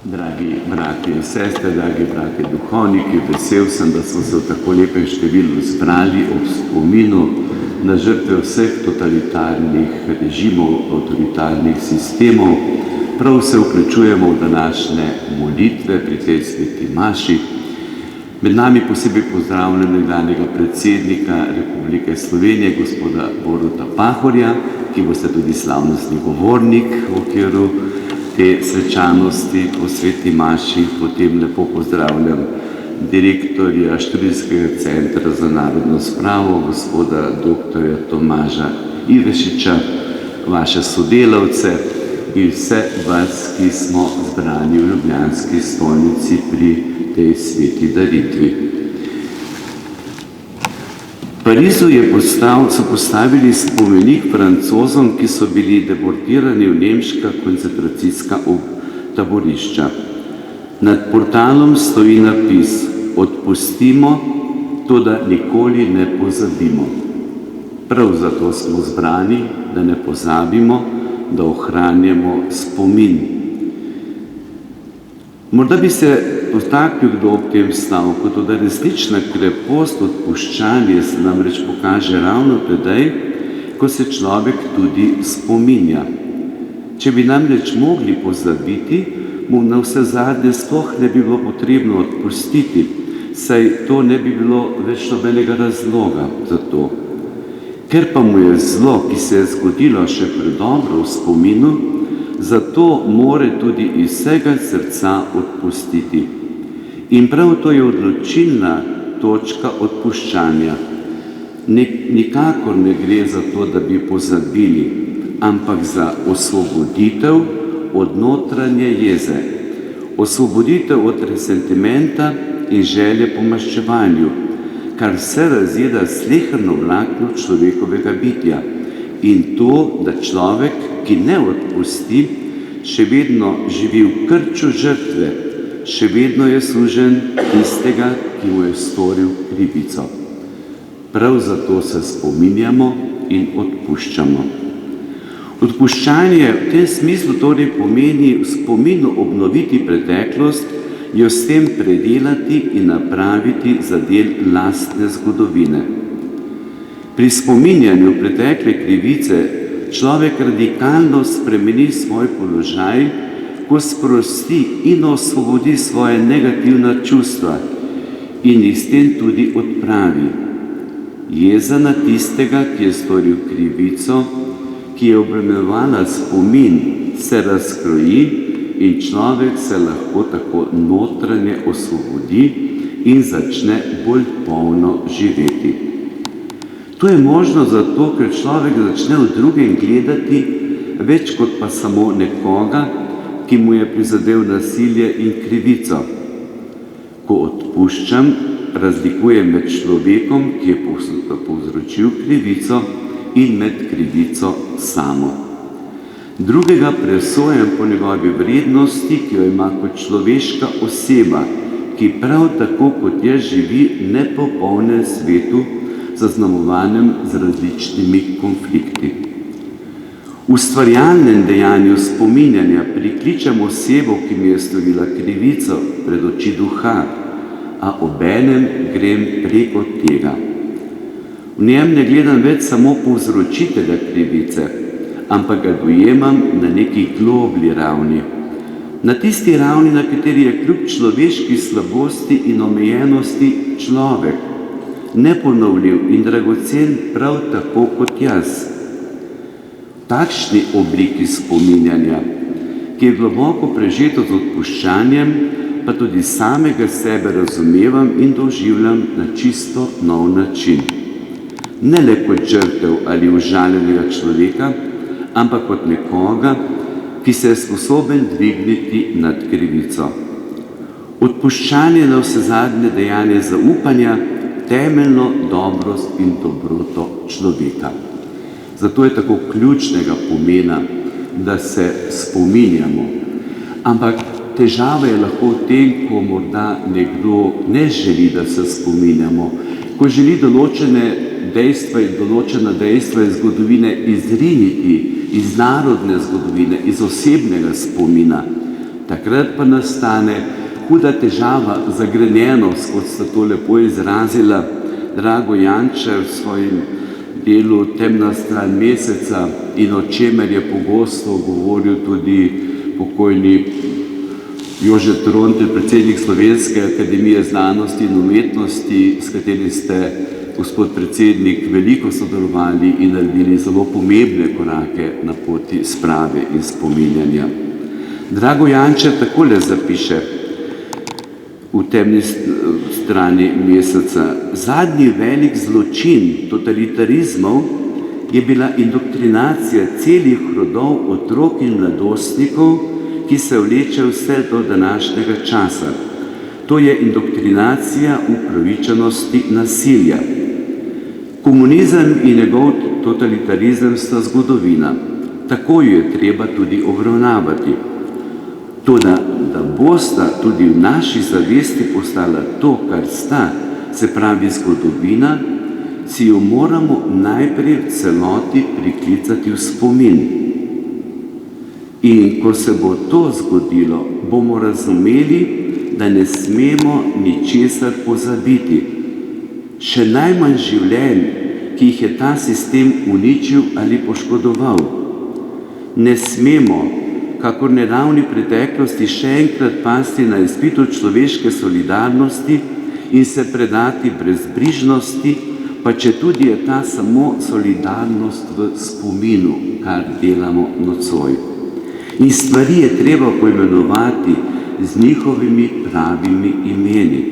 Dragi bratje in sestre, dragi bratje duhovniki, vesel sem, da smo se v tako lepem številu zbrali ob spominu na žrtve vseh totalitarnih režimov, avtoritarnih sistemov. Prav se vključujemo v današnje molitve pri tej sveti maši. Med nami posebej pozdravljam nekdanjega predsednika Republike Slovenije, gospoda Boruta Pahorja, ki boste tudi slavnostni govornik v okviru te svečanosti po sveti maši. Potem lepo pozdravljam direktorja Študijskega centra za narodno spravo, gospoda dr. Tomaža Ivešiča, vaše sodelavce in vse vas, ki smo zbrani v ljubljanski stolnici pri tej sveti daritvi. V Parizu so postavili spomenik Francozom, ki so bili deportirani v nemška koncentracijska taborišča. Nad portalom stoji napis: odpustimo, toda nikoli ne pozabimo. Prav zato smo zbrani, da ne pozabimo, da ohranjamo spomin. Morda bi se dotaknil kdo ob tem stavku, da resnična krepost odpuščanja se namreč pokaže ravno tedaj, ko se človek tudi spominja. Če bi namreč mogli pozabiti, mu navsezadnje sploh ne bi bilo potrebno odpustiti, saj to ne bi bilo več nobenega razloga za to. Ker pa mu je zlo, ki se je zgodilo še predobro v spominu, zato more tudi iz vsega srca odpustiti. In prav to je odločilna točka odpuščanja. Nikakor ne gre za to, da bi pozabili, ampak za osvoboditev od notranje jeze, osvoboditev od resentimenta in želje po maščevanju, kar vse razjeda sleherno vlakno človekovega bitja. In to, da človek, ki ne odpusti, še vedno živi v krču žrtve, še vedno je suženj tistega, ki mu je storil krivico. Prav zato se spominjamo in odpuščamo. Odpuščanje v tem smislu torej pomeni v spominu obnoviti preteklost, jo s tem predelati in napraviti za del lastne zgodovine. Pri spominjanju pretekle krivice človek radikalno spremeni svoj položaj, ko sprosti in osvobodi svoje negativna čustva in jih s tem tudi odpravi. Jeza na tistega, ki je storil krivico, ki je obremenjevala spomin, se razkroji in človek se lahko tako notranje osvobodi in začne bolj polno živeti. To je možno zato, ker človek začne v drugem gledati več kot pa samo nekoga, ki mu je prizadel nasilje in krivico. Ko odpuščam, razlikujem med človekom, ki je povzročil krivico, in med krivico samo. Drugega presojam po njegovi vrednosti, ki jo ima kot človeška oseba, ki prav tako kot jaz živi v nepopolnem svetu, zaznamovanem z različnimi konflikti. V ustvarjalnem dejanju spominjanja prikličem osebo, ki mi je storila krivico, pred oči duha, a obenem grem preko tega. V njem ne gledam več samo povzročitelja krivice, ampak ga dojemam na neki globlji ravni. Na tisti ravni, na kateri je kljub človeški slabosti in omejenosti človek, neponovljiv in dragocen prav tako kot jaz. V takšni obliki spominjanja, ki je globoko prežeto z odpuščanjem, pa tudi samega sebe razumevam in doživljam na čisto nov način. Ne le kot žrtev ali užaljenega človeka, ampak kot nekoga, ki se je sposoben dvigniti nad krivico. Odpuščanje je navsezadnje dejanje zaupanja, temeljno dobrost in dobroto človeka. Zato je tako ključnega pomena, da se spominjamo. Ampak težava je lahko v tem, ko morda nekdo ne želi, da se spominjamo, ko želi določena dejstva iz zgodovine izriniti, iz narodne zgodovine, iz osebnega spomina. Takrat pa nastane huda težava, zagrenjenost, kot sta to lepo izrazila Drago Jančar v svojem delu Temna stran meseca in o čemer je pogosto govoril tudi pokojni Jože Trontelj, predsednik Slovenske akademije znanosti in umetnosti, s katerim ste, gospod predsednik, veliko sodelovali in naredili zelo pomembne korake na poti sprave in spominjanja. Drago Jančar takole zapiše v Temni strani meseca: zadnji velik zločin totalitarizmov je bila indoktrinacija celih rodov otrok in mladostnikov, ki se vleče vse do današnjega časa. To je indoktrinacija upravičenosti nasilja. Komunizem in njegov totalitarizem sta zgodovina. Tako jo je treba tudi obravnavati. Toda, da bosta tudi v naši zavesti postala to, kar sta, se pravi zgodovina, si jo moramo najprej v celoti priklicati v spomin. In ko se bo to zgodilo, bomo razumeli, da ne smemo ničesar pozabiti. Še najmanj življenj, ki jih je ta sistem uničil ali poškodoval. Ne smemo, kakor nedavni preteklosti, še enkrat pasti na izpitu človeške solidarnosti in se predati brezbrižnosti, pa četudi je ta samo solidarnost v spominu, kar delamo nocoj. In stvari je treba poimenovati z njihovimi pravimi imeni.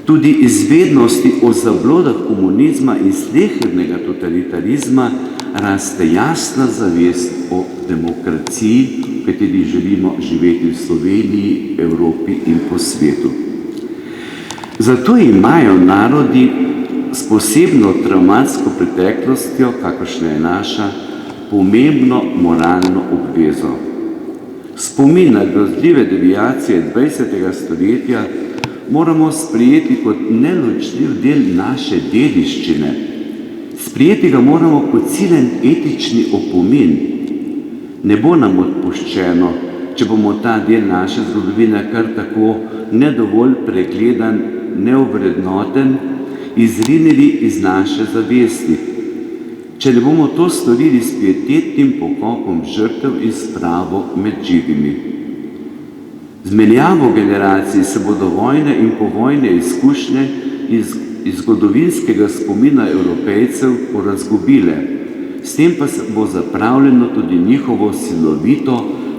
Tudi izvednosti o zablodah komunizma in slehernega totalitarizma raste jasna zavest o demokraciji, v kateri želimo živeti v Sloveniji, Evropi in po svetu. Zato imajo narodi s posebno travmatsko preteklostjo, kakršna je naša, pomembno moralno obvezo. Spomin na grozljive deviacije 20. stoletja moramo sprejeti kot neločljiv del naše dediščine. Sprejeti ga moramo kot ciljen etični opomin. Ne bo nam odpuščeno, če bomo ta del naše zgodovine kar tako nedovolj pregledan, neovrednoten, izrinili iz naše zavesti. Če ne bomo to storili s pietetnim pokopom žrtev in spravo med živimi. Z menjavo generacij se bodo vojne in povojne izkušnje iz zgodovinskega spomina Evropejcev porazgubile. S tem pa se bo zapravljeno tudi njihovo silovito,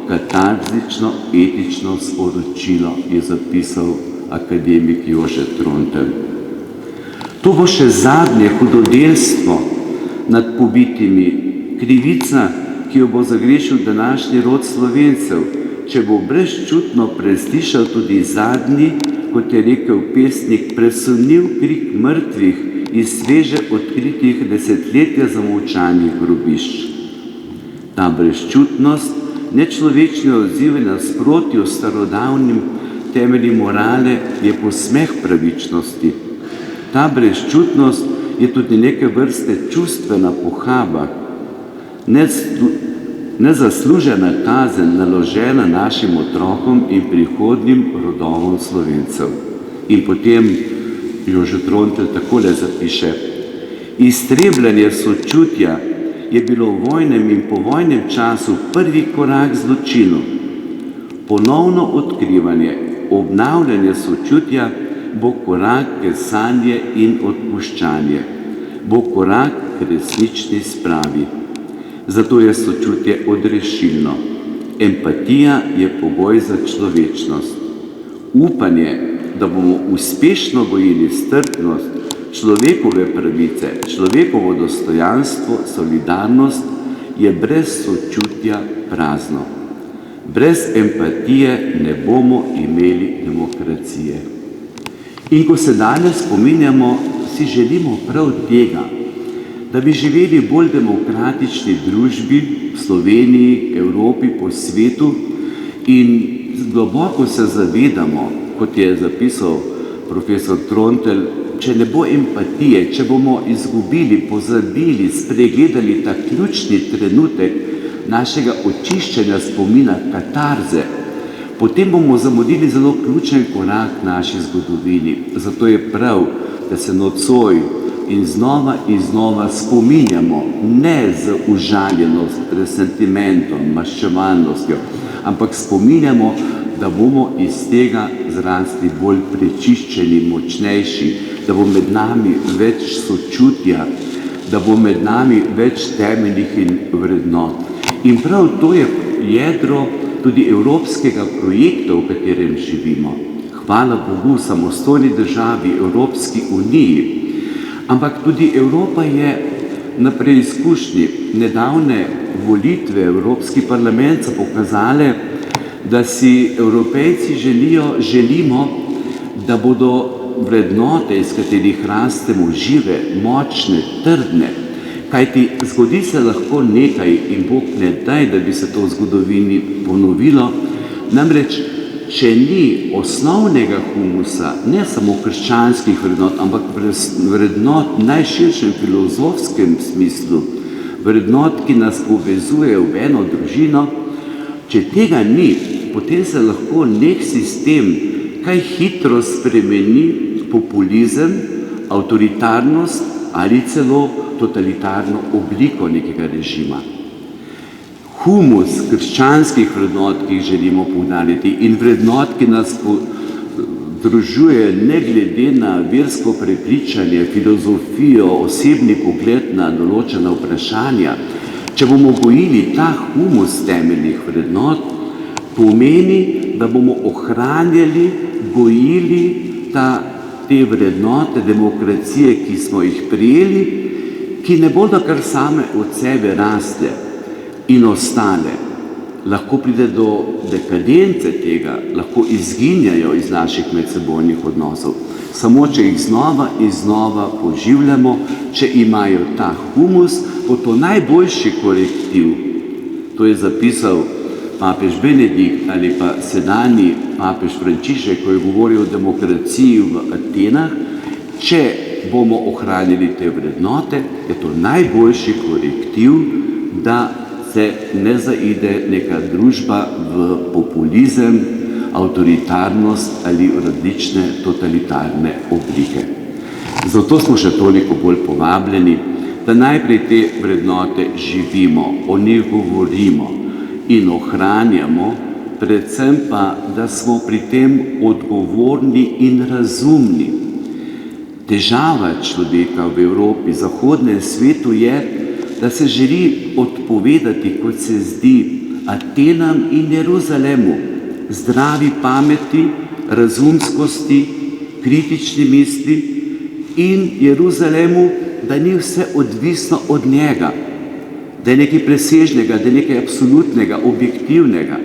katarzično, etično sporočilo, je zapisal akademik Jože Trontelj. To bo še zadnje hudodelstvo nad pobitimi, krivica, ki jo bo zagrešil današnji rod Slovencev, če bo brezčutno preslišal tudi zadnji, kot je rekel pesnik, presunljiv krik mrtvih iz sveže odkritih desetletja zamolčanih grobišč. Ta brezčutnost, nečlovečni odziv v nasprotju s starodavnim temelji morale je posmeh pravičnosti. Ta brezčutnost je tudi neke vrste čustvena pohaba, nezaslužena kazen naložena našim otrokom in prihodnjim rodovom Slovencev. In potem Jože Trontelj takole zapiše: iztrebljanje sočutja je bilo v vojnem in povojnem času prvi korak zločinu. Ponovno odkrivanje, obnavljanje sočutja bo korak k sanje in odpuščanje, bo korak k resnični spravi. Zato je sočutje odrešilno. Empatija je pogoj za človečnost. Upanje, da bomo uspešno gojili strpnost, človekove pravice, človekovo dostojanstvo, solidarnost, je brez sočutja prazno. Brez empatije ne bomo imeli demokracije. In ko se danes spominjamo, si želimo prav tega, da bi živeli v bolj demokratični družbi v Sloveniji, Evropi, po svetu, in globoko se zavedamo, kot je zapisal profesor Trontelj, če ne bo empatije, če bomo izgubili, pozabili, spregledali ta ključni trenutek našega očiščenja spomina, katarze, potem bomo zamudili zelo ključen korak v naši zgodovini. Zato je prav, da se nocoj in znova spominjamo, ne z užaljenost, resentimentom, maščevalnostjo, ampak spominjamo, da bomo iz tega zrasli bolj prečiščeni, močnejši, da bo med nami več sočutja, da bo med nami več temeljnih in vrednot. In prav to je jedro tudi evropskega projekta, v katerem živimo. Hvala Bogu, samostojni državi, Evropski uniji. Ampak tudi Evropa je na preizkušnji. Nedavne volitve v Evropski parlament so pokazale, da si Evropejci želimo, da bodo vrednote, iz katerih rastemo, žive, močne, trdne. Kajti zgodi se lahko nekaj in Bog ne daj, da bi se to v zgodovini ponovilo. Namreč, če ni osnovnega humusa, ne samo krščanskih vrednot, ampak vrednot v najširšem filozofskem smislu, vrednot, ki nas povezuje v eno družino, če tega ni, potem se lahko nek sistem kaj hitro spremeni v populizem, avtoritarnost ali celo totalitarno obliko nekega režima. Humus krščanskih vrednot, ki jih želimo poudariti, in vrednot, ki nas združuje ne glede na versko prepričanje, filozofijo, osebni pogled na določena vprašanja, če bomo gojili ta humus temeljnih vrednot, pomeni, da bomo ohranjali, gojili te vrednote demokracije, ki smo jih prijeli, ki ne bodo kar same od sebe rasle in ostale. Lahko pride do dekadence tega, lahko izginjajo iz naših medsebojnih odnosov. Samo če jih znova in znova poživljamo, če imajo ta humus, bo to najboljši korektiv. To je zapisal papež Benedikt ali pa sedanji papež Frančišek, ko je govoril o demokraciji v Atenah. Če bomo ohranili te vrednote, je to najboljši korektiv, da se ne zaide neka družba v populizem, avtoritarnost ali različne totalitarne oblike. Zato smo še toliko bolj povabljeni, da najprej te vrednote živimo, o njih govorimo in ohranjamo, predvsem pa, da smo pri tem odgovorni in razumni. Težava človeka v Evropi, zahodnem svetu je, da se želi odpovedati, kot se zdi, Atenam in Jeruzalemu, zdravi pameti, razumskosti, kritični misli in Jeruzalemu, da ni vse odvisno od njega, da je nekaj presežnega, da je nekaj absolutnega, objektivnega.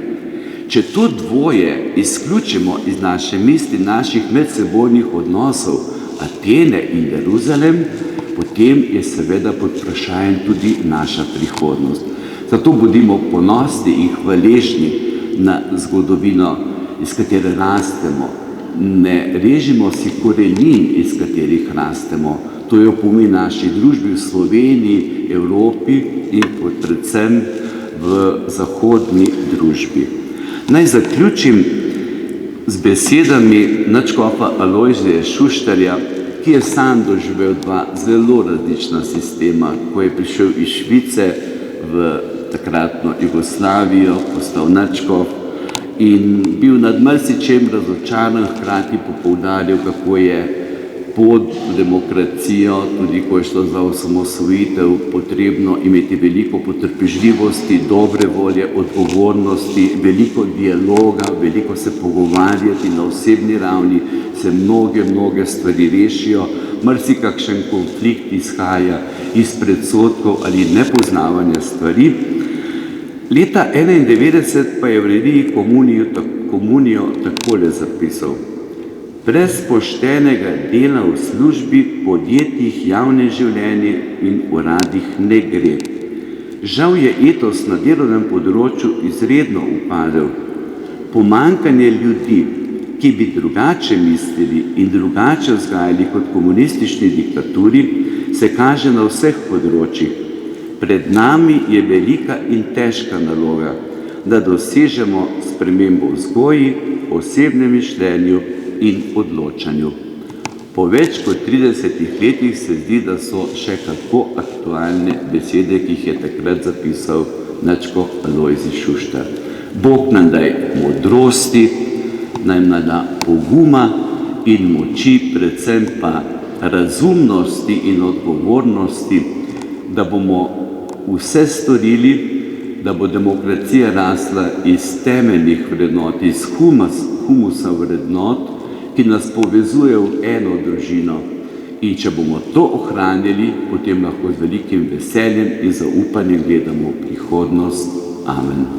Če to dvoje izključimo iz naše misli, naših medsebojnih odnosov, Atene in Jeruzalem, potem je seveda pod vprašanjem tudi naša prihodnost. Zato bodimo ponosni in hvaležni na zgodovino, iz katere rastemo. Ne režimo si korenin, iz katerih rastemo. To je opomin naši družbi v Sloveniji, Evropi in predvsem v zahodni družbi. Naj zaključim z besedami nadškofa Alojzija Šuštarja, ki je sam doživel dva zelo različna sistema, ko je prišel iz Švice v takratno Jugoslavijo, postal nadškof in bil nad marsičem razočaran, hkrati pa poudaril, kako je pot v demokracijo, tudi ko je šlo za osamosvojitev, potrebno imeti veliko potrpežljivosti, dobre volje, odgovornosti, veliko dialoga, veliko se pogovarjati na osebni ravni, se mnoge stvari rešijo, marsikakšen konflikt izhaja iz predsodkov ali nepoznavanja stvari. Leta 1991 pa je v reviji Komunijo takole zapisal: brez poštenega dela v službi, podjetjih, javnem življenju in uradih ne gre. Žal je etos na delovnem področju izredno upadel. Pomanjkanje ljudi, ki bi drugače mislili in drugače vzgajali kot komunistični diktaturi, se kaže na vseh področjih. Pred nami je velika in težka naloga. da dosežemo spremembo v vzgoji, osebnem mišljenju in odločanju. Po več kot 30 letih se zdi, da so še kako aktualne besede, ki jih je takrat zapisal nadškof Alojzij Šuštar. Bog nam daj modrosti, nam da poguma in moči, predvsem pa razumnosti in odgovornosti, da bomo vse storili, da bo demokracija rasla iz temeljnih vrednot, iz humusa vrednot, ki nas povezuje v eno družino. In če bomo to ohranili, potem lahko z velikim veseljem in zaupanjem gledamo v prihodnost. Amen.